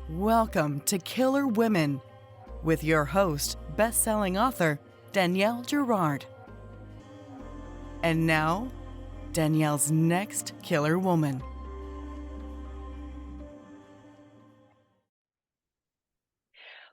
Welcome to Killer Women with your host, best-selling author Danielle Girard. And now, Danielle's next killer woman.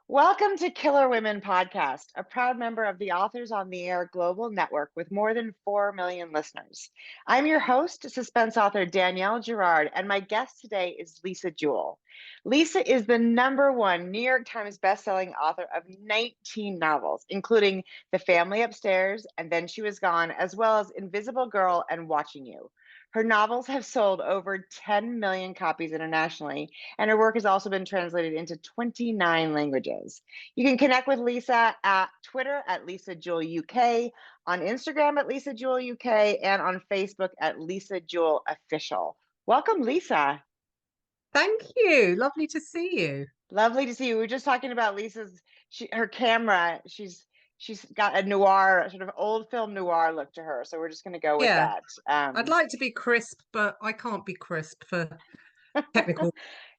Welcome to Killer Women Podcast, a proud member of the Authors on the Air Global Network with more than 4 million listeners. I'm your host, suspense author Danielle Girard, and my guest today is Lisa Jewell. Lisa is the #1 New York Times bestselling author of 19 novels, including The Family Upstairs and Then She Was Gone, as well as Invisible Girl and Watching You. Her novels have sold over 10 million copies internationally, and her work has also been translated into 29 languages. You can connect with Lisa at Twitter at Lisa Jewell UK, on Instagram at Lisa Jewell UK, and on Facebook at Lisa Jewell Official. Welcome, Lisa. Thank you. Lovely to see you. Lovely to see you. We were just talking about Lisa's, her camera. She's got a noir, sort of old film noir look to her. So we're just going to go with that. I'd like to be crisp, but I can't be crisp for technical.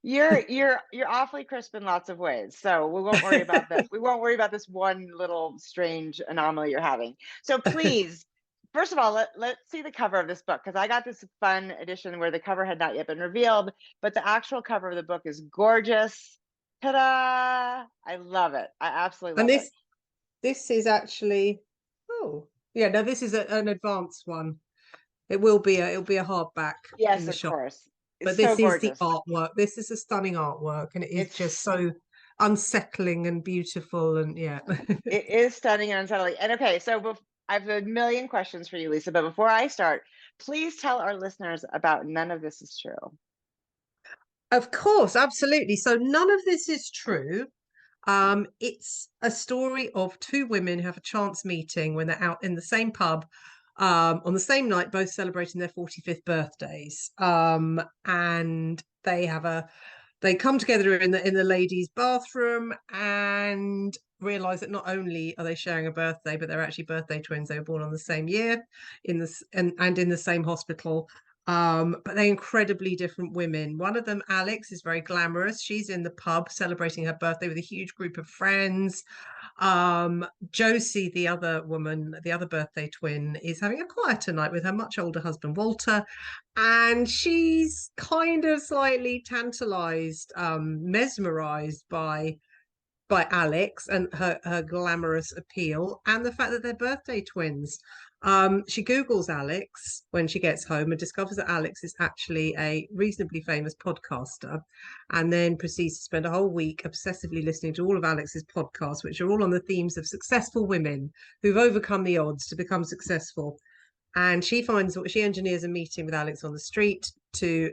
You're awfully crisp in lots of ways. So we won't worry about that. We won't worry about this one little strange anomaly you're having. So please, first of all, let's see the cover of this book, because I got this fun edition where the cover had not yet been revealed, but the actual cover of the book is gorgeous. Ta-da! I love it. I absolutely love it. This is actually, this is an advanced one. It'll be a hardback. Yes, in the of shop. course. But this is the artwork. This is a stunning artwork, and it's just so unsettling and beautiful, and it is stunning and unsettling. And okay, so I have a million questions for you, Lisa, but before I start, please tell our listeners about None of This Is True. Of course, absolutely. So None of This Is True. It's a story of two women who have a chance meeting when they're out in the same pub on the same night, both celebrating their 45th birthdays. And they come together in the ladies' bathroom and realize that not only are they sharing a birthday, but they're actually birthday twins. They were born on the same year and in the same hospital. But they're incredibly different women. One of them, Alex, is very glamorous. She's in the pub celebrating her birthday with a huge group of friends. Josie, the other woman, the other birthday twin, is having a quieter night with her much older husband, Walter. And she's kind of slightly tantalized, mesmerized by Alex and her glamorous appeal and the fact that they're birthday twins. She Googles Alex when she gets home and discovers that Alex is actually a reasonably famous podcaster, and then proceeds to spend a whole week obsessively listening to all of Alex's podcasts, which are all on the themes of successful women who've overcome the odds to become successful. And she engineers a meeting with Alex on the street to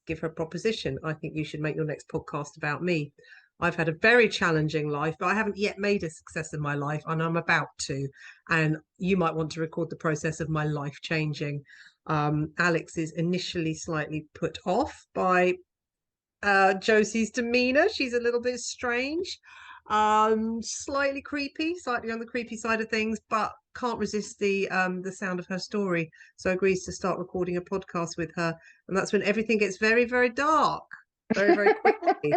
give her a proposition. I think you should make your next podcast about me. I've had a very challenging life, but I haven't yet made a success of my life, and I'm about to. And you might want to record the process of my life changing. Alex is initially slightly put off by Josie's demeanor. She's a little bit strange, slightly creepy, slightly on the creepy side of things, but can't resist the sound of her story. So agrees to start recording a podcast with her, and that's when everything gets very, very dark. Very, very quickly.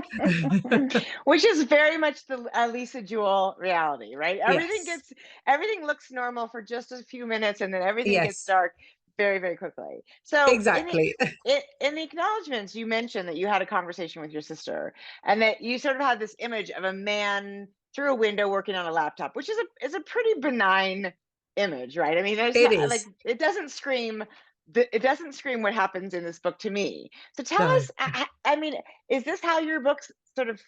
Which is very much the Lisa Jewell reality, right? Yes. Everything looks normal for just a few minutes, and then everything gets dark very, very quickly. So exactly. In the acknowledgements, you mentioned that you had a conversation with your sister, and that you sort of had this image of a man through a window working on a laptop, which is a pretty benign image, right? I mean, it doesn't scream. It doesn't scream what happens in this book to me. So tell us, I mean, is this how your books sort of,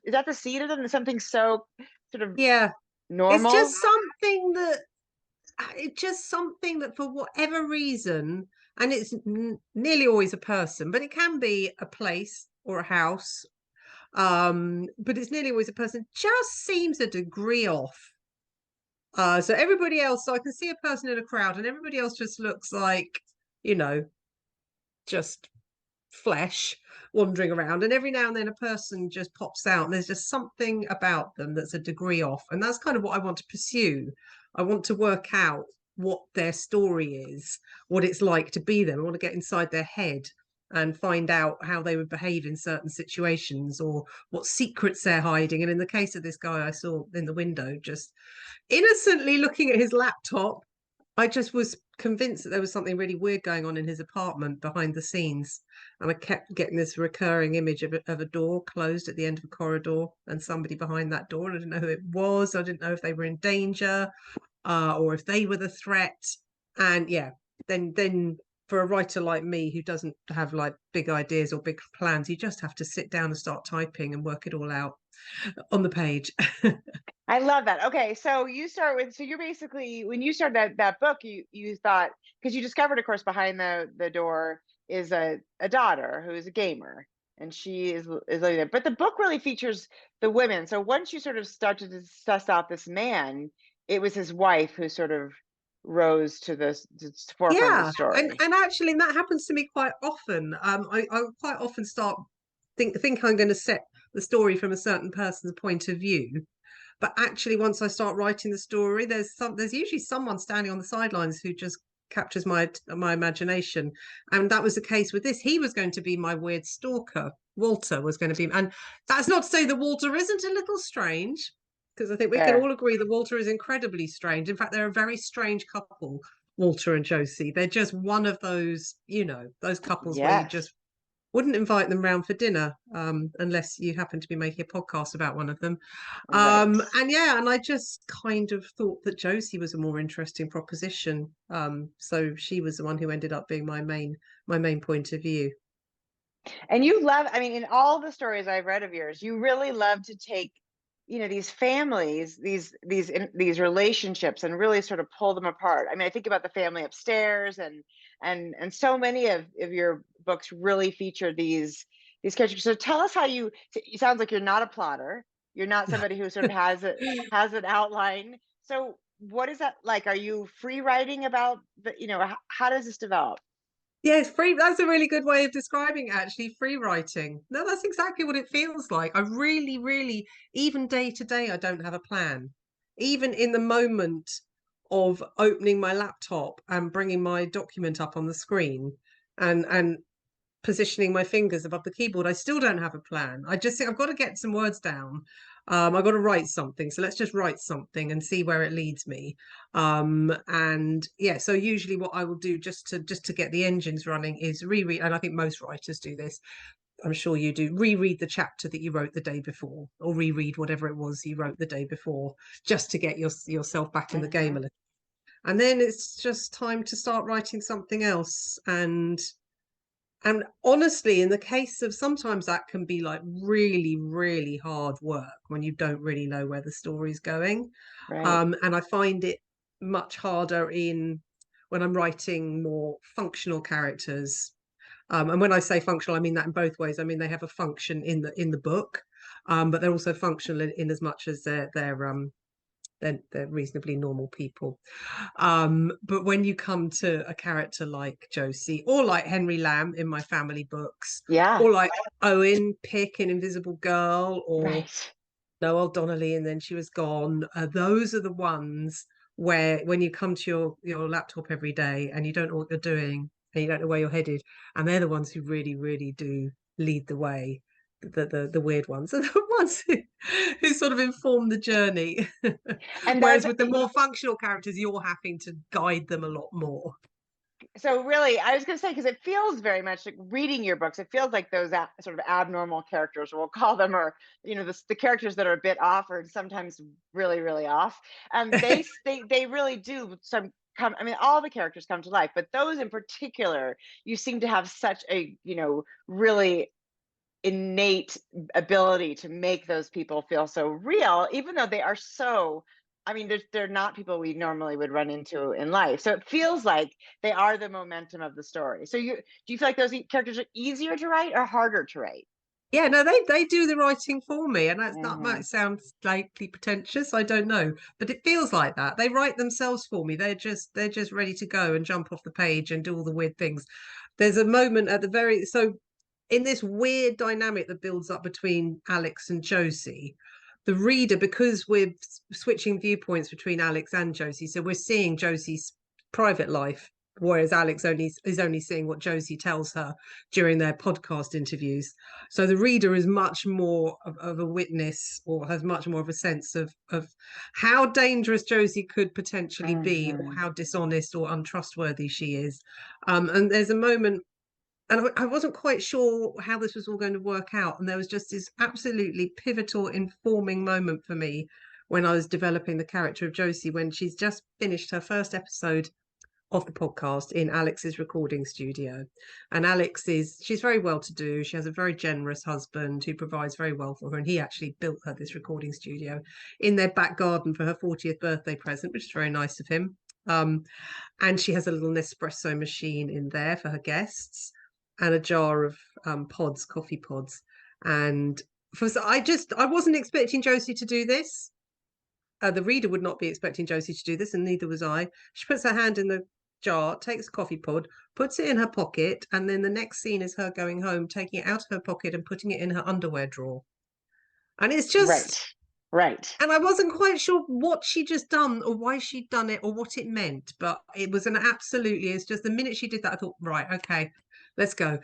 is that the seed of them? Is something so sort of normal? It's just something that for whatever reason, and it's nearly always a person, but it can be a place or a house, but it's nearly always a person, just seems a degree off. So everybody else, so I can see a person in a crowd and everybody else just looks like, just flesh wandering around, and every now and then a person just pops out and there's just something about them that's a degree off, and that's kind of what I want to pursue. I want to work out what their story is, what it's like to be them. I want to get inside their head and find out how they would behave in certain situations or what secrets they're hiding. And in the case of this guy I saw in the window, just innocently looking at his laptop, I just was convinced that there was something really weird going on in his apartment behind the scenes. And I kept getting this recurring image of a door closed at the end of a corridor and somebody behind that door. And I didn't know who it was. I didn't know if they were in danger or if they were the threat. And yeah, then for a writer like me who doesn't have like big ideas or big plans, you just have to sit down and start typing and work it all out on the page. I love that. Okay, so you start with, so you're basically, when you started that book, you thought, because you discovered, of course, behind the door is a daughter who is a gamer, and she is living there. But the book really features the women. So once you sort of start to suss out this man, it was his wife who sort of rose to the forefront of the Yeah, story. and actually that happens to me quite often. I quite often start think I'm going to set the story from a certain person's point of view, but actually once I start writing the story, there's usually someone standing on the sidelines who just captures my imagination. And that was the case with this. He was going to be my weird stalker. Walter was going to be, and that's not to say that Walter isn't a little strange, because I think we can Fair. all agree that Walter is incredibly strange. In fact, they're a very strange couple, Walter and Josie. They're just one of those, those couples where you Yes. just wouldn't invite them round for dinner unless you happen to be making a podcast about one of them. Right. And yeah, and I just kind of thought that Josie was a more interesting proposition. So she was the one who ended up being my main point of view. And you love, I mean, in all the stories I've read of yours, you really love to take, these families, these relationships, and really sort of pull them apart. I mean, I think about the family upstairs, and so many of your books really feature these characters. So tell us how it sounds like you're not a plotter. You're not somebody who sort of has an outline. So what is that like? Are you free writing about how does this develop? Yes, free. That's a really good way of describing it, actually, free writing. No, that's exactly what it feels like. I really, really, even day to day, I don't have a plan. Even in the moment of opening my laptop and bringing my document up on the screen and positioning my fingers above the keyboard, I still don't have a plan. I just think I've got to get some words down. I've got to write something. So let's just write something and see where it leads me. And yeah, so usually what I will do just to get the engines running is reread, and I think most writers do this. I'm sure you do. Reread the chapter that you wrote the day before, or reread whatever it was you wrote the day before, just to get yourself back in the game a Mhm. little. And then it's just time to start writing something else. And honestly, in the case of, sometimes that can be like really, really hard work when you don't really know where the story's going. Right. And I find it much harder when I'm writing more functional characters. And when I say functional, I mean that in both ways. I mean they have a function in the book, but they're also functional in as much as they're reasonably normal people. But when you come to a character like Josie, or like Henry Lamb in my family books, Yeah. or like Owen Pick in Invisible Girl, or Right. Noel Donnelly and Then She Was Gone, those are the ones where when you come to your laptop every day and you don't know what you're doing and you don't know where you're headed, and they're the ones who really, really do lead the way. The weird ones are the ones who sort of inform the journey. And Whereas that's with the more functional characters, you're having to guide them a lot more. so really, I was going to say, because it feels very much like reading your books, it feels like those sort of abnormal characters, we'll call them, or the characters that are a bit off, or sometimes really, really off. They really do some come. I mean, all the characters come to life, but those in particular, you seem to have such a really innate ability to make those people feel so real, even though they are so, I mean, they're not people we normally would run into in life. So it feels like they are the momentum of the story. So do you feel like those characters are easier to write or harder to write? Yeah, no, they do the writing for me, and that Hmm. might sound slightly pretentious. I don't know, but it feels like that. They write themselves for me. They're just ready to go and jump off the page and do all the weird things. There's a moment at the very so in this weird dynamic that builds up between Alex and Josie, the reader, because we're switching viewpoints between Alex and Josie, so we're seeing Josie's private life whereas Alex is only seeing what Josie tells her during their podcast interviews. So the reader is much more of a witness, or has much more of a sense of how dangerous Josie could potentially be, or how dishonest or untrustworthy she is. And there's a moment, and I wasn't quite sure how this was all going to work out, and there was just this absolutely pivotal, informing moment for me when I was developing the character of Josie, when she's just finished her first episode of the podcast in Alex's recording studio. And she's very well to do. She has a very generous husband who provides very well for her. And he actually built her this recording studio in their back garden for her 40th birthday present, which is very nice of him. And she has a little Nespresso machine in there for her guests, and a jar of coffee pods. And I wasn't expecting Josie to do this. The reader would not be expecting Josie to do this, and neither was I. She puts her hand in the jar, takes a coffee pod, puts it in her pocket, and then the next scene is her going home, taking it out of her pocket and putting it in her underwear drawer. And it's just right. And I wasn't quite sure what she'd just done, or why she'd done it, or what it meant. But it was it's just the minute she did that, I thought, right, okay, let's go.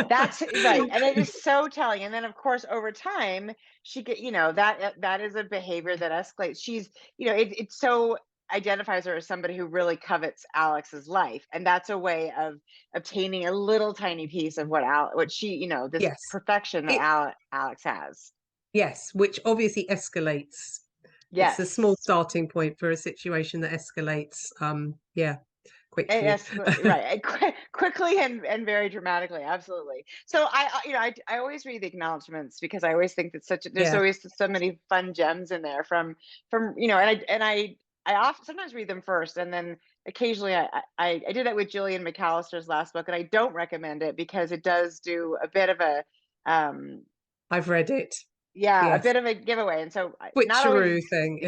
That's right. And it is so telling. And then of course, over time, she get, that is a behavior that escalates. She's, it so identifies her as somebody who really covets Alex's life. And that's a way of obtaining a little tiny piece of what she, this Yes. perfection that Alex has. Yes, which obviously escalates. Yes. It's a small starting point for a situation that escalates. Quickly. Right, quickly and very dramatically. Absolutely. So I always read the acknowledgments, because I always think that there's always so many fun gems in there from I often sometimes read them first, and then occasionally I did that with Gillian McAllister's last book, and I don't recommend it because it does do a bit of a I've read it. A bit of a giveaway. And so not always thing.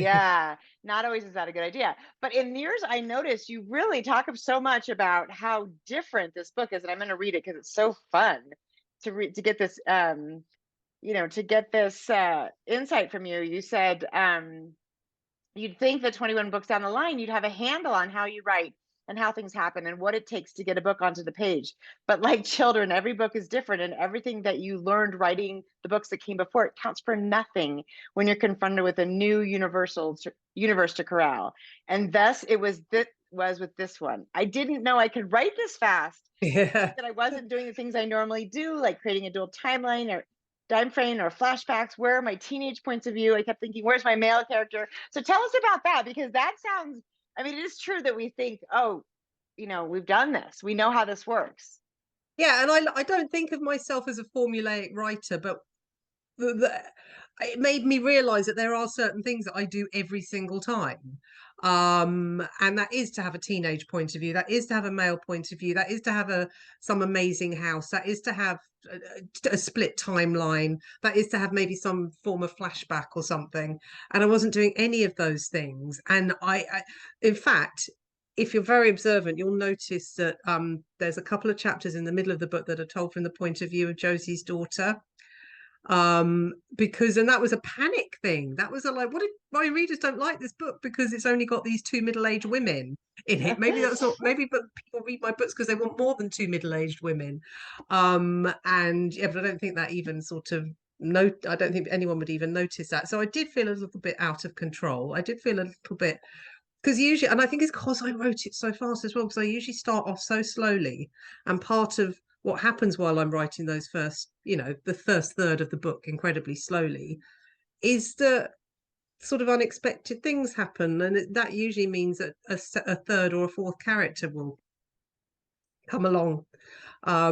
not always is that a good idea. But in yours, I noticed you really talk so much about how different this book is, and I'm going to read it because it's so fun to read, to get this insight from you. You said you'd think that 21 books down the line you'd have a handle on how you write and how things happen and what it takes to get a book onto the page. But like children, every book is different, and everything that you learned writing the books that came before it counts for nothing when you're confronted with a new universe to corral. And thus it was with this one. I didn't know I could write this fast. That I wasn't doing the things I normally do, like creating a dual timeline or time frame or flashbacks. Where are my teenage points of view? I kept thinking, where's my male character? So tell us about that, because that sounds, it is true that we think, we've done this. We know how this works. Yeah, and I don't think of myself as a formulaic writer, but it made me realize that there are certain things that I do every single time. And that is to have a teenage point of view, that is to have a male point of view, that is to have some amazing house, that is to have a split timeline, that is to have maybe some form of flashback or something. And I wasn't doing any of those things. And I in fact, if you're very observant, you'll notice that there's a couple of chapters in the middle of the book that are told from the point of view of Josie's daughter. Because that was a panic thing. That was what if my readers don't like this book because it's only got these two middle-aged women in it? Maybe that's not, but people read my books because they want more than two middle-aged women. But I don't think that even I don't think anyone would even notice that. So I did feel a little bit out of control. I did feel a little bit, because usually, and I think it's because I wrote it so fast as well, because I usually start off so slowly, and part of what happens while I'm writing those the first third of the book incredibly slowly, is that sort of unexpected things happen, and that usually means that a third or a fourth character will come along. But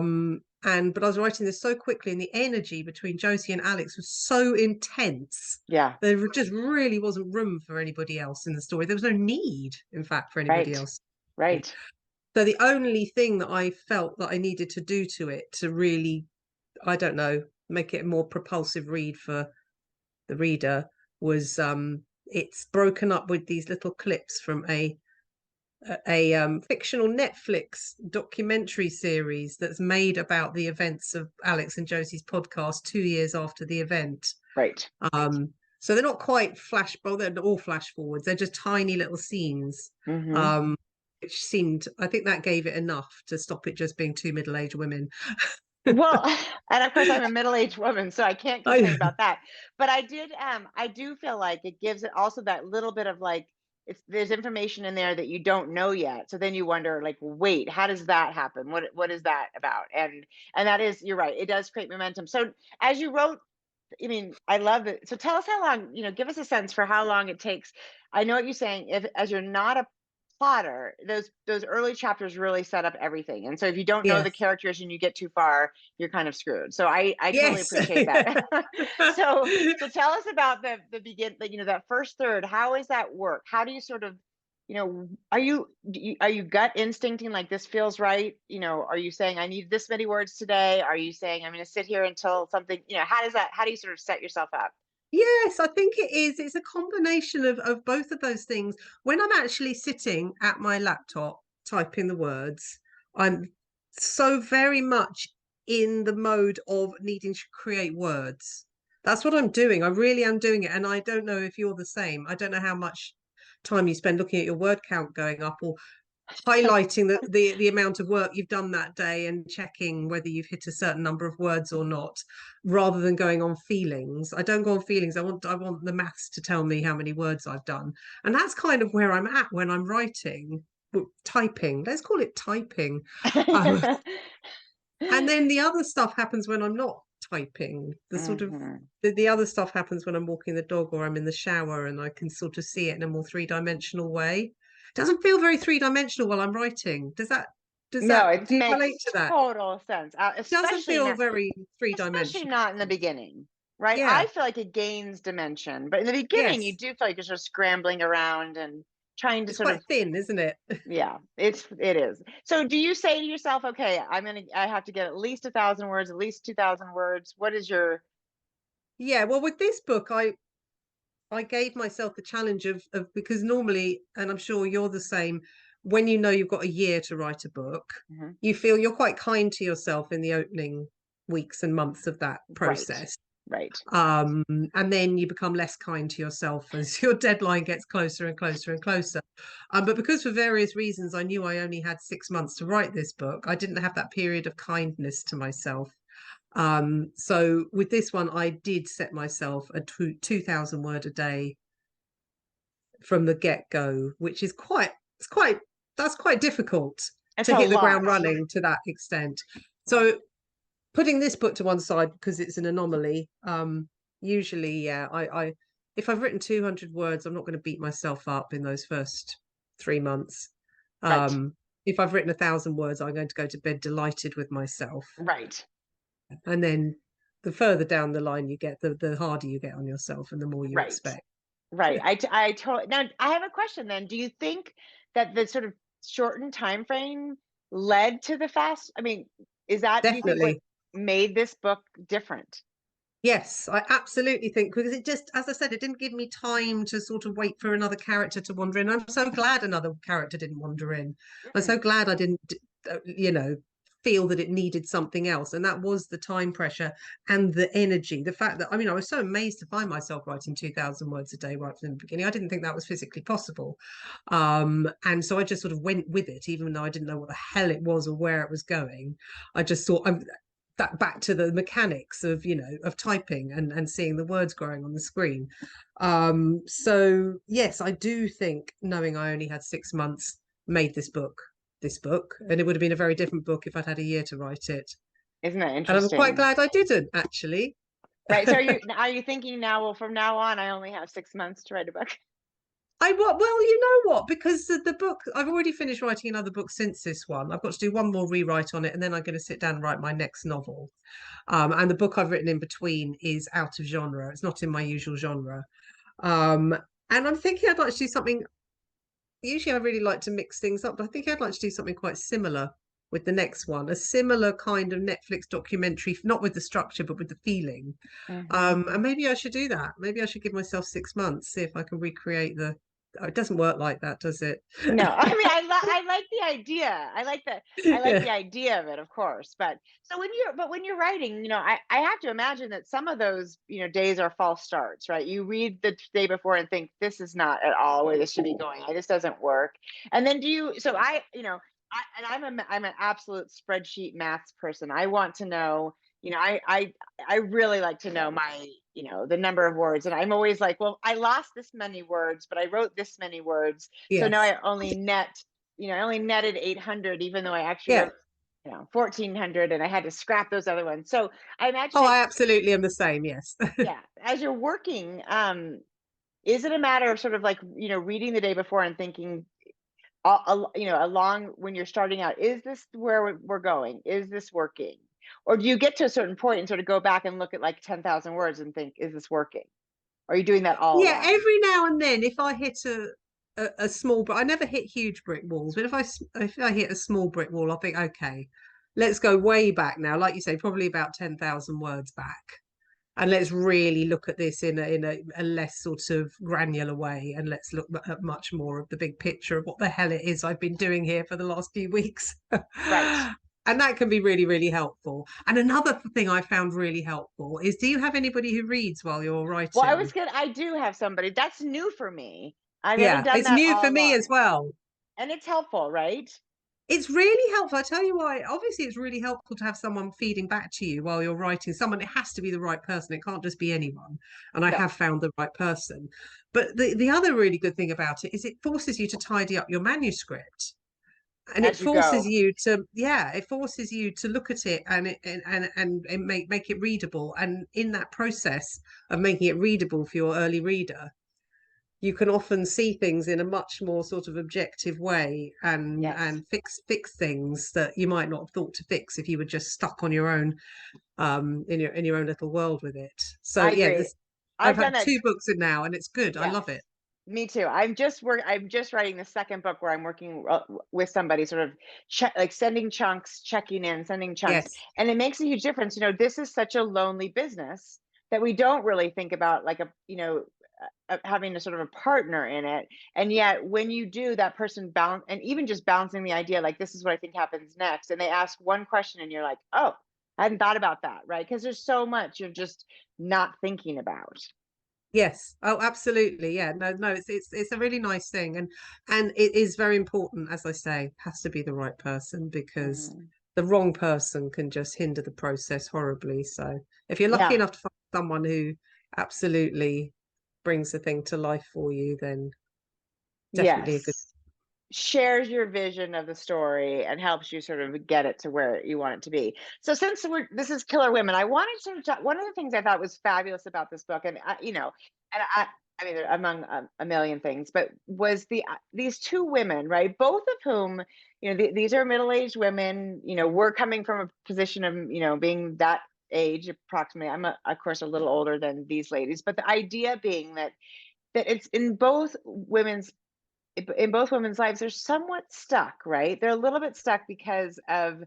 I was writing this so quickly, and the energy between Josie and Alex was so intense. Yeah. There just really wasn't room for anybody else in the story. There was no need, in fact, for anybody else. Right. So the only thing that I felt that I needed to do to it to really, I don't know, make it a more propulsive read for the reader was it's broken up with these little clips from a fictional Netflix documentary series that's made about the events of Alex and Josie's podcast 2 years after the event. Right. So they're not quite they're all flash forwards. They're just tiny little scenes. Mm-hmm. seemed, I think that gave it enough to stop it just being two middle-aged women. Well, and of course I'm a middle-aged woman, so I can't complain I, about that. But I do feel like it gives it also that little bit of like, it's there's information in there that you don't know yet. So then you wonder like, wait, how does that happen? What is that about? And that is, you're right, it does create momentum. So as you wrote, I mean, I love it. So tell us how long, give us a sense for how long it takes. I know what you're saying. If as you're not a plotter, those early chapters really set up everything. And so if you don't know the yes, characters and you get too far, you're kind of screwed. So I totally yes. appreciate that. So tell us about the begin, like, that first third. How does that work? How do you sort of, are you gut instincting like this feels right? Are you saying I need this many words today? Are you saying I'm going to sit here until something, how do you sort of set yourself up? Yes, I think it is. It's a combination of both of those things. When I'm actually sitting at my laptop typing the words, I'm so very much in the mode of needing to create words. That's what I'm doing. I really am doing it. And I don't know if you're the same. I don't know how much time you spend looking at your word count going up, or highlighting the amount of work you've done that day and checking whether you've hit a certain number of words or not, rather than going on feelings. I don't go on feelings. I want the maths to tell me how many words I've done. And that's kind of where I'm at when I'm writing, typing. Let's call it typing. Um, and then the other stuff happens when I'm not typing. The sort of Hmm. the other stuff happens when I'm walking the dog or I'm in the shower, and I can sort of see it in a more three-dimensional way. Doesn't feel very three-dimensional while I'm writing. No, it Do you relate makes to that? total sense. Doesn't Especially feel not, very especially three-dimensional. not in the beginning, right? Yeah. I feel like it gains dimension, but in the beginning, you Yes. do feel like you're sort of scrambling around and trying to It's sort quite of, thin, isn't it? yeah, it is. So do you say to yourself, okay, I have to get at least 1,000 words, at least 2,000 words? What is your, Yeah. Well, with this book, I gave myself the challenge of because normally, and I'm sure you're the same, when you know you've got a year to write a book, Mhm. you feel you're quite kind to yourself in the opening weeks and months of that Right, process. right. Um, and then you become less kind to yourself as your deadline gets closer and closer and closer. But because for various reasons I knew I only had 6 months to write this book, I didn't have that period of kindness to myself. So with this one, I did set myself a 2,000 word a day from the get-go, which is quite that's quite difficult It's to a hit the lot. ground running to that extent. So putting this book to one side because it's an anomaly, usually, yeah, I if I've written 200 words, I'm not going to beat myself up in those first 3 months. Right, Um, if I've written 1,000 words, I'm going to go to bed delighted with myself. right, And then the further down the line you get, the harder you get on yourself and the more you right. expect. Right. I totally, now I have a question then. Do you think that the sort of shortened time frame led to the fast? I mean, do you think what Definitely. made this book different? Yes, I absolutely think, because it just, as I said, it didn't give me time to sort of wait for another character to wander in. I'm so glad another character didn't wander in. I'm Mm, so glad I didn't, feel that it needed something else. And that was the time pressure and the energy. The fact that, I mean, I was so amazed to find myself writing 2,000 words a day right from the beginning. I didn't think that was physically possible. And so I just sort of went with it, even though I didn't know what the hell it was or where it was going. I just thought, that back to the mechanics of of typing and seeing the words growing on the screen. So yes, I do think knowing I only had 6 months made this book, and it would have been a very different book if I'd had a year to write it. isn't that And I'm quite interesting? glad I didn't, actually. Right. So are you thinking now, well, from now on, I only have 6 months to write a book? Well, you know what? Because the book, I've already finished writing another book since this one. I've got to do one more rewrite on it, and then I'm going to sit down and write my next novel. And the book I've written in between is out of genre. It's not in my usual genre. Um, and I'm thinking I'd like to do something. Usually, I really like to mix things up, but I think I'd like to do something quite similar with the next one, a similar kind of Netflix documentary, not with the structure, but with the feeling. Hmm. And maybe I should do that. Maybe I should give myself 6 months, see if I can recreate the it doesn't work like that, does it? No, I mean, I like the idea. I like Yeah. the idea of it, of course. But so when you're writing, I have to imagine that some of those, days are false starts, right? You read the day before and think this is not at all where this should be going. This doesn't work. And then so I'm an absolute spreadsheet maths person. I want to know, I really like to know the number of words. And I'm always like, well, I lost this many words, but I wrote this many words. So now Yes. I only netted 800, even though I actually Yeah. wrote, 1400, and I had to scrap those other ones. So I imagine Oh, I absolutely am the same. Yes. yeah, as you're working, is it a matter of sort of like, reading the day before and thinking, along when you're starting out, is this where we're going? Is this working? Or do you get to a certain point and sort of go back and look at like 10,000 words and think, is this working? Or are you doing that all Yeah. along? Every now and then, if I hit a small, but I never hit huge brick walls. But if I hit a small brick wall, I think, okay, let's go way back now. Like you say, probably about 10,000 words back. And let's really look at this in a less sort of granular way, and let's look at much more of the big picture of what the hell it is I've been doing here for the last few weeks. Right. And that can be really, really helpful. And another thing I found really helpful is, do you have anybody who reads while you're Well, writing? I do have somebody that's new for me. I've never Yeah, done it's that new for all me as along. well. And it's helpful, right? It's really helpful. I tell you why. Obviously, it's really helpful to have someone feeding back to you while you're writing. It has to be the right person. It can't just be anyone. And I No, have found the right person. But the other really good thing about it is it forces you to tidy up your manuscript. And as you go. it forces you to look at it and make it readable. And in that process of making it readable for your early reader, you can often see things in a much more sort of objective way, Yes, and fix things that you might not have thought to fix if you were just stuck on your own, in your own little world with it. So I yeah, agree. this I've I've done had that. two books in now, and it's good. I Yes, love it. me too. I'm just writing the second book where I'm working with somebody, sort of like sending chunks, checking in, sending chunks, Yes. and it makes a huge difference. This is such a lonely business that we don't really think about like having a sort of a partner in it. And yet when you do, that person bounce, and even just bouncing the idea, like, this is what I think happens next, and they ask one question and you're like, oh, I hadn't thought about that, right? Because there's so much you're just not thinking about. Yes. Oh, absolutely. Yeah. No, no, it's a really nice thing. And it is very important, as I say, has to be the right person, because Mhm. the wrong person can just hinder the process horribly. So if you're lucky Yeah. enough to find someone who absolutely brings the thing to life for you, then definitely a good. Yes. Shares your vision of the story and helps you sort of get it to where you want it to be. So since this is Killer Women, I wanted to talk, one of the things I thought was fabulous about this book, and I mean, among a million things, but was these two women, right? Both of whom, these are middle-aged women. We're coming from a position of, being that age approximately. I'm of course a little older than these ladies, but the idea being that it's in both women's lives, they're somewhat stuck, right? They're a little bit stuck because of,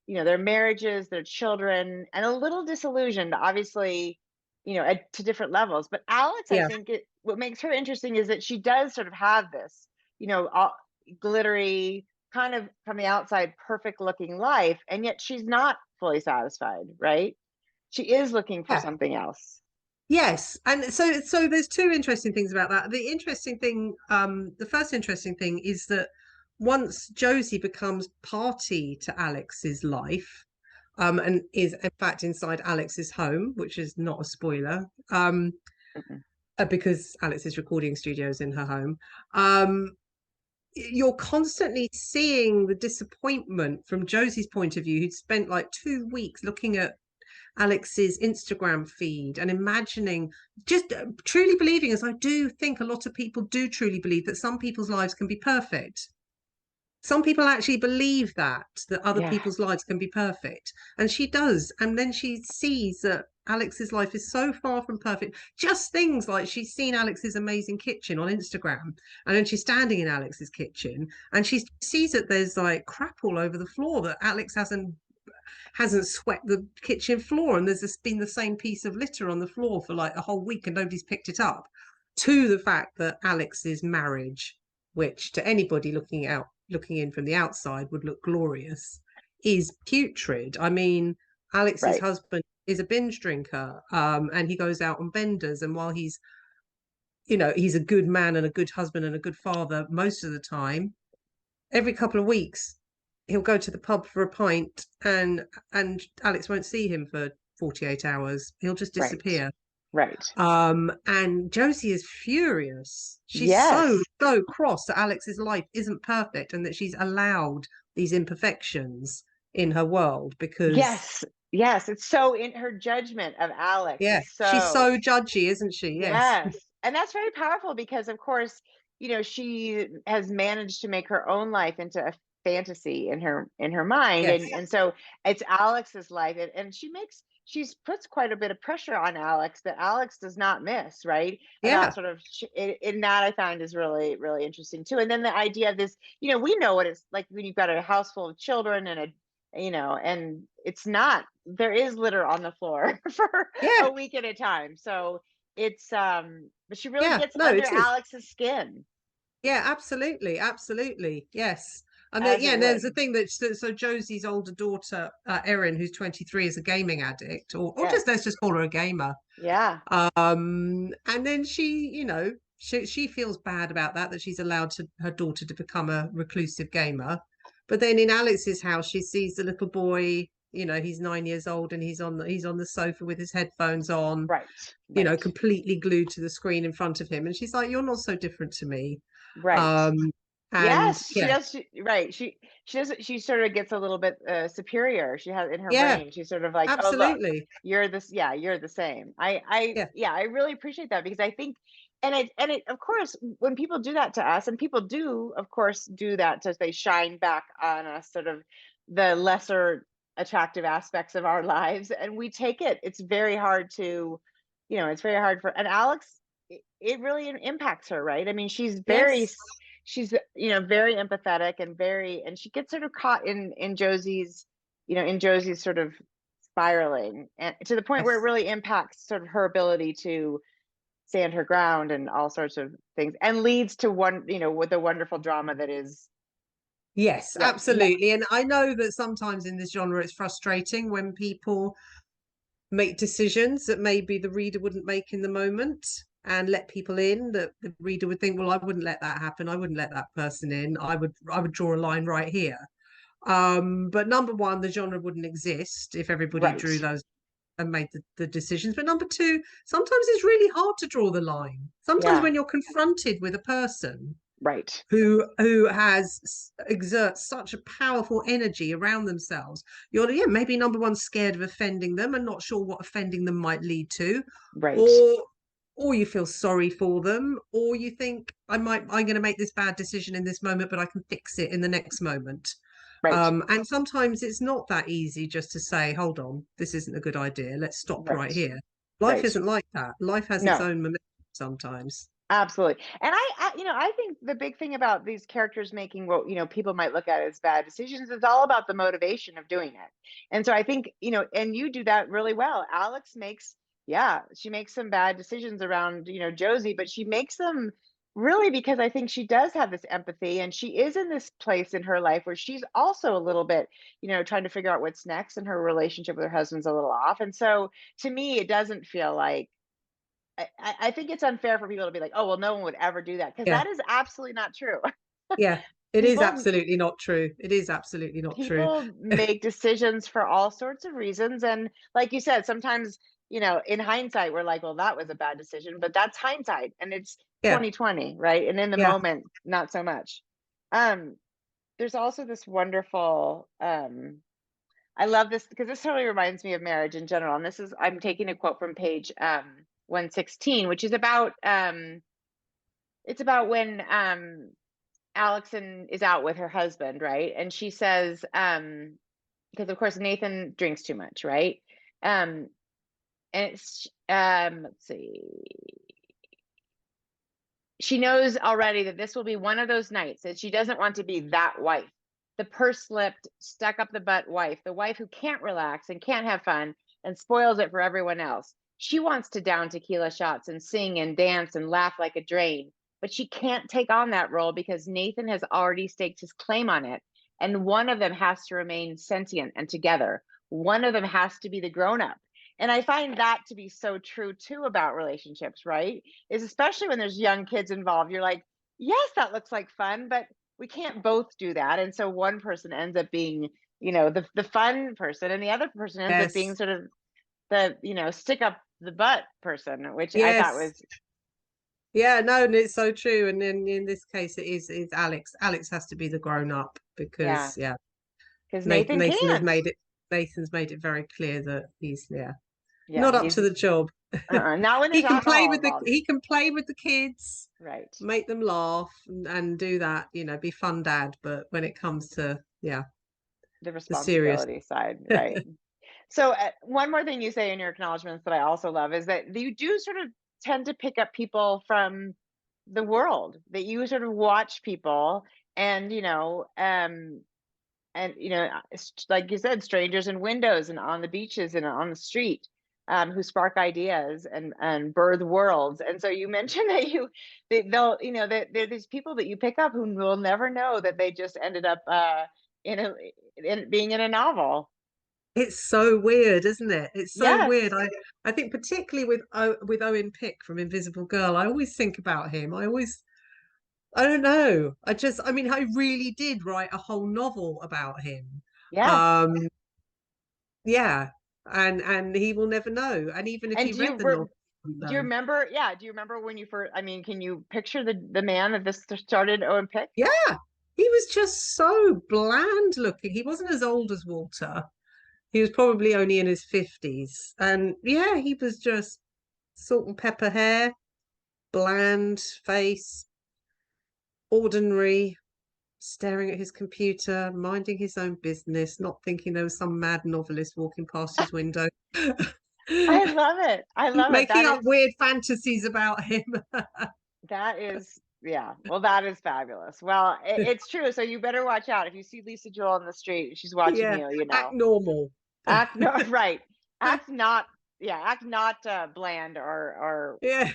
their marriages, their children, and a little disillusioned, obviously, to different levels. But Alex, I Yeah. think what makes her interesting is that she does sort of have this, all glittery, kind of from the outside, perfect looking life, and yet she's not fully satisfied, right? She is looking for Yeah. something else. Yes, and so there's two interesting things about that. The first interesting thing is that once Josie becomes party to Alex's life, and is in fact inside Alex's home, which is not a spoiler, Mhm. because Alex's recording studio is in her home. Um, you're constantly seeing the disappointment from Josie's point of view, who'd spent like 2 weeks looking at Alex's Instagram feed and imagining, just truly believing, as I do think a lot of people do truly believe, that some people's lives can be perfect. Some people actually believe that other Yeah, people's lives can be perfect. And she does. And then she sees that Alex's life is so far from perfect. Just things like she's seen Alex's amazing kitchen on Instagram. And then she's standing in Alex's kitchen and she sees that there's like crap all over the floor, that Alex hasn't swept the kitchen floor, and there's been the same piece of litter on the floor for like a whole week and nobody's picked it up. to the fact that Alex's marriage, which to anybody looking in from the outside would look glorious, is putrid. I mean, Alex's Right. husband is a binge drinker, and he goes out on benders, and while he's a good man and a good husband and a good father most of the time, every couple of weeks he'll go to the pub for a pint, and Alex won't see him for 48 hours. He'll just Right. disappear. Right. And Josie is furious. She's so Yes. so cross that Alex's life isn't perfect and that she's allowed these imperfections in her world because Yes. Yes. It's so in her judgment of Alex yeah, is she's so, so judgy, isn't she? Yes. yes. And that's very powerful because, of course, she has managed to make her own life into a fantasy in her mind. Yes. And so it's Alex's life. And she's puts quite a bit of pressure on Alex that Alex does not miss, right? About Yeah. sort of, in that I find is really, really interesting too. And then the idea of this, we know what it's like when you've got a house full of children and and it's not, there is litter on the floor for Yeah. a week at a time. So it's but she really Yeah. gets No, under it is. Alex's skin, Yeah, absolutely, absolutely, yes. And as yeah, it and there's the would. thing that so Josie's older daughter, Erin, who's 23, is a gaming addict, or just let's Yes. just call her a gamer. Yeah. And then she feels bad about that she's allowed her daughter to become a reclusive gamer. But then in Alex's house, she sees the little boy. He's 9 years old and he's on the sofa with his headphones on, Right. Right. completely glued to the screen in front of him. And she's like, "You're not so different to me." Right. Um, and Yes, she yeah, does. Right. She does. She sort of gets a little bit superior. She has in her yeah, brain. She's sort of like, oh look, absolutely, you're this. Yeah, you're the same. yeah, Yeah, I really appreciate that because I think, and it of course when people do that to us, and people do of course do that to they shine back on us, sort of the lesser attractive aspects of our lives, and we take it. It's very hard to, it's very hard for. And Alex, it really impacts her, right? I mean, yes, she's very empathetic and and she gets sort of caught in Josie's in Josie's sort of spiraling, and to the point where it yes. really impacts sort of her ability to stand her ground and all sorts of things, and leads to with the wonderful drama that is. Yes, Yeah. absolutely. And I know that sometimes in this genre it's frustrating when people make decisions that maybe the reader wouldn't make in the moment and let people in that the reader would think, well, I wouldn't let that happen. I wouldn't let that person in. I would draw a line right here. But number one, the genre wouldn't exist if everybody drew Right. those and made the decisions. But number two, sometimes it's really hard to draw the line. Sometimes Yeah. when you're confronted with a person Right. who has exerts such a powerful energy around themselves, you're maybe number one, scared of offending them and not sure what offending them might lead to, Right. or you feel sorry for them, or you think I'm going to make this bad decision in this moment, but I can fix it in the next moment. Right. And sometimes it's not that easy just to say, hold on, this isn't a good idea, let's stop right Right. here. Life Right. isn't like that. Life has its No. own momentum sometimes. Absolutely. And I think the big thing about these characters making what, people might look at as bad decisions is all about the motivation of doing it. And so I think, and you do that really well. Alex makes, yeah, she makes some bad decisions around, Josie, but she makes them really because I think she does have this empathy, and she is in this place in her life where she's also a little bit, trying to figure out what's next, and her relationship with her husband's a little off. And so to me, it doesn't feel like, I think it's unfair for people to be like, oh, well, no one would ever do that, because Yeah. that is absolutely not true. Yeah, it is people absolutely not true. It is absolutely not true. people make decisions for all sorts of reasons, and like you said, sometimes in hindsight we're like, well, that was a bad decision, but that's hindsight, and it's Yeah, 2020, right? And in the yeah. moment, not so much. um there's also this wonderful, I love this because this totally reminds me of marriage in general, and this is, I'm taking a quote from page 116, which is about, it's about when Allison is out with her husband, right? And she says, because of course Nathan drinks too much, right? Um, and it's, let's see, she knows already that this will be one of those nights that she doesn't want to be that wife, the purse slipped, stuck up the butt wife, the wife who can't relax and can't have fun and spoils it for everyone else. She wants to down tequila shots and sing and dance and laugh like a drain, but she can't take on that role because Nathan has already staked his claim on it. And one of them has to remain sentient and together. One of them has to be the grown up. And I find that to be so true too about relationships, right? Is especially when there's young kids involved, you're like, yes, that looks like fun, but we can't both do that. And so one person ends up being, the fun person, and the other person ends up being Yes. sort of the, stick up the butt person, which I thought Yes. was, Yeah, no, and it's so true. And then in this case, it's Alex. Alex has to be the grown up yeah, because yeah, because Nathan Nathan Nathan has can't. made it. Nathan's made it very clear that he's Yeah, not up he's to the job. not when there's alcohol involved. He can play with the kids, Right. make them laugh, and do that. Be fun dad. But when it comes to The the serious, responsibility side, right. So one more thing you say in your acknowledgments that I also love is that you do sort of tend to pick up people from the world, that you sort of watch people, and like you said, strangers in windows and on the beaches and on the street, who spark ideas and birth worlds. And so you mentioned that they'll, that there are these people that you pick up who will never know that they just ended up in a being in a novel. it's so weird, isn't it? It's so weird. Yes. I think particularly with Owen Pick from Invisible Girl, I always think about him. I don't know. I mean, I really did write a whole novel about him. Yes. Um, yeah, and he will never know. And even if And he read the novel, he wouldn't do you know. remember? Yeah. Do you remember when you first? I mean, can you picture the man that this started, Owen Pick? Yeah, he was just so bland looking. He wasn't as old as Walter. He was probably only in his 50s. And yeah, he was just salt and pepper hair, bland face, ordinary, staring at his computer, minding his own business, not thinking there was some mad novelist walking past his window. I love it. I love it. Making up weird fantasies about him. That is, yeah. Well, that is fabulous. Well, it's true. So you better watch out if you see Lisa Jewell on the street and she's watching Yeah, you. act normal. Act no right. Act not. Yeah, act not bland or Yeah,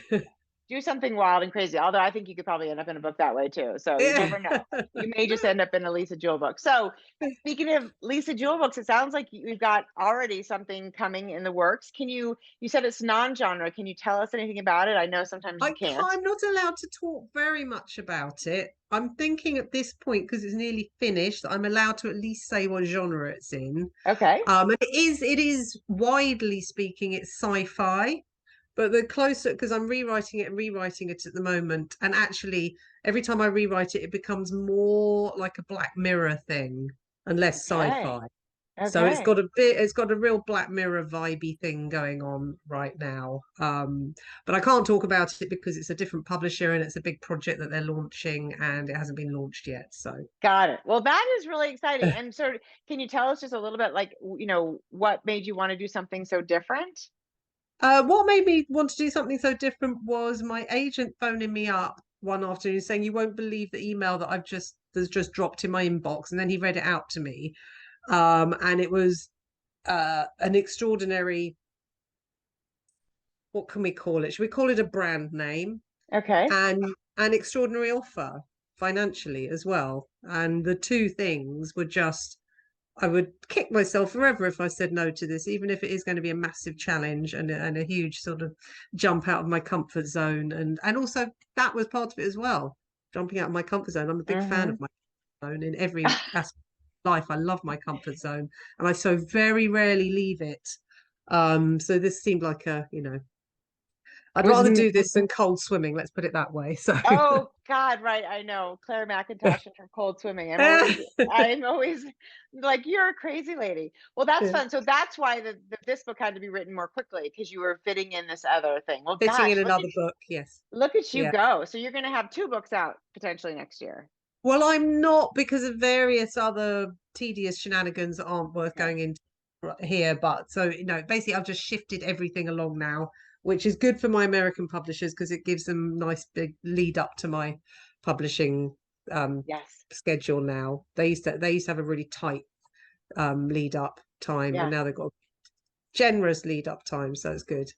do something wild and crazy. Although I think you could probably end up in a book that way too. So you yeah. never know. You may just end up in a Lisa Jewell book. So speaking of Lisa Jewell books, it sounds like you've got already something coming in the works. You said it's non-genre. Can you tell us anything about it? I know sometimes you can't. I'm not allowed to talk very much about it. I'm thinking at this point, because it's nearly finished, I'm allowed to at least say what genre it's in. Okay. And it is widely speaking, it's sci-fi. But the closer, because I'm rewriting it and rewriting it at the moment, and actually every time I rewrite it, it becomes more like a Black Mirror thing and less Okay. sci-fi. So Okay. it's got a real Black Mirror vibey thing going on right now. But I can't talk about it because it's a different publisher and it's a big project that they're launching and it hasn't been launched yet. So Got it. Well, that is really exciting. And so can you tell us just a little bit like, what made you want to do something so different? what made me want to do something so different was my agent phoning me up one afternoon saying, "You won't believe the email that that's just dropped in my inbox." And then he read it out to me. And it was an extraordinary, what can we call it? Should we call it a brand name? Okay. And an extraordinary offer financially as well. And the two things were just, I would kick myself forever if I said no to this, even if it is going to be a massive challenge and a huge sort of jump out of my comfort zone. And also that was part of it as well, jumping out of my comfort zone. I'm a big fan Mm-hmm. of my zone in every aspect of life. I love my comfort zone and I so very rarely leave it. So this seemed like I'd Was rather do this than cold swimming, let's put it that way. So Oh God, right. I know. Claire McIntosh and her cold swimming. I'm always like, you're a crazy lady. Well, that's yeah. fun. So that's why this book had to be written more quickly because you were fitting in this other thing. Well, Fitting in gosh, another book, yes. look at you Yeah. go. So you're gonna have two books out potentially next year. Well, I'm not because of various other tedious shenanigans that aren't worth Okay. going into here. But so, basically I've just shifted everything along now, which is good for my American publishers because it gives them nice big lead up to my publishing Yes. schedule now. They used to have a really tight lead up time, and Yeah. now they've got a generous lead up time, so it's good.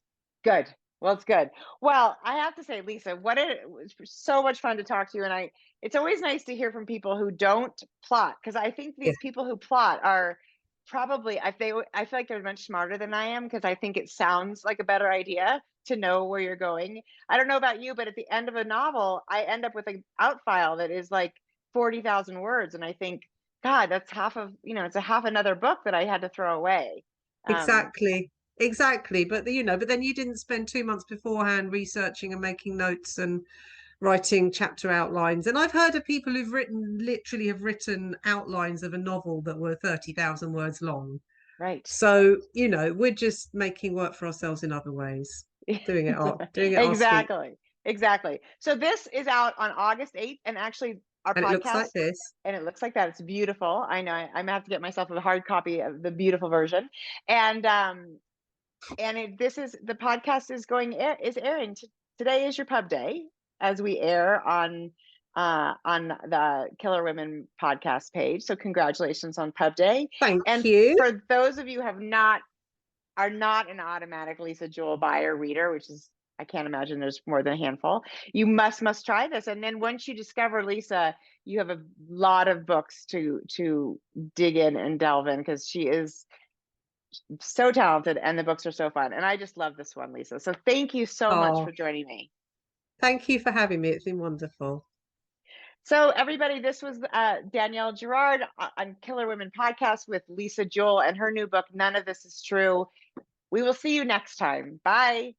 Good. Well, it's good. Well, I have to say, Lisa, it was so much fun to talk to you. And it's always nice to hear from people who don't plot, because I think Yeah, these people who plot are probably, I feel like they're much smarter than I am, because I think it sounds like a better idea to know where you're going. I don't know about you, but at the end of a novel, I end up with an out file that is like 40,000 words. And I think, God, that's half of, it's a half another book that I had to throw away. Um, exactly. Exactly. But but then you didn't spend 2 months beforehand researching and making notes and writing chapter outlines. And I've heard of people who've literally have written outlines of a novel that were 30,000 words long. right. So, we're just making work for ourselves in other ways, doing it our sweet. Exactly. Exactly. So this is out on August 8th, and actually our And it looks podcast, like this. and it looks like that. It's beautiful. I know I'm gonna have to get myself a hard copy of the beautiful version. And this is the podcast is airing today is your pub day, as we air on the Killer Women podcast page. So congratulations on pub day. Thank And you. for those of you who are not an automatic Lisa Jewell buyer reader, which is, I can't imagine there's more than a handful, you must try this. And then once you discover Lisa, you have a lot of books to dig in and delve in, because she is so talented and the books are so fun. And I just love this one, Lisa. So thank you so much for Oh, joining me. thank you for having me. It's been wonderful. So everybody, this was Danielle Girard on Killer Women podcast with Lisa Jewell and her new book, None of This Is True. We will see you next time. Bye.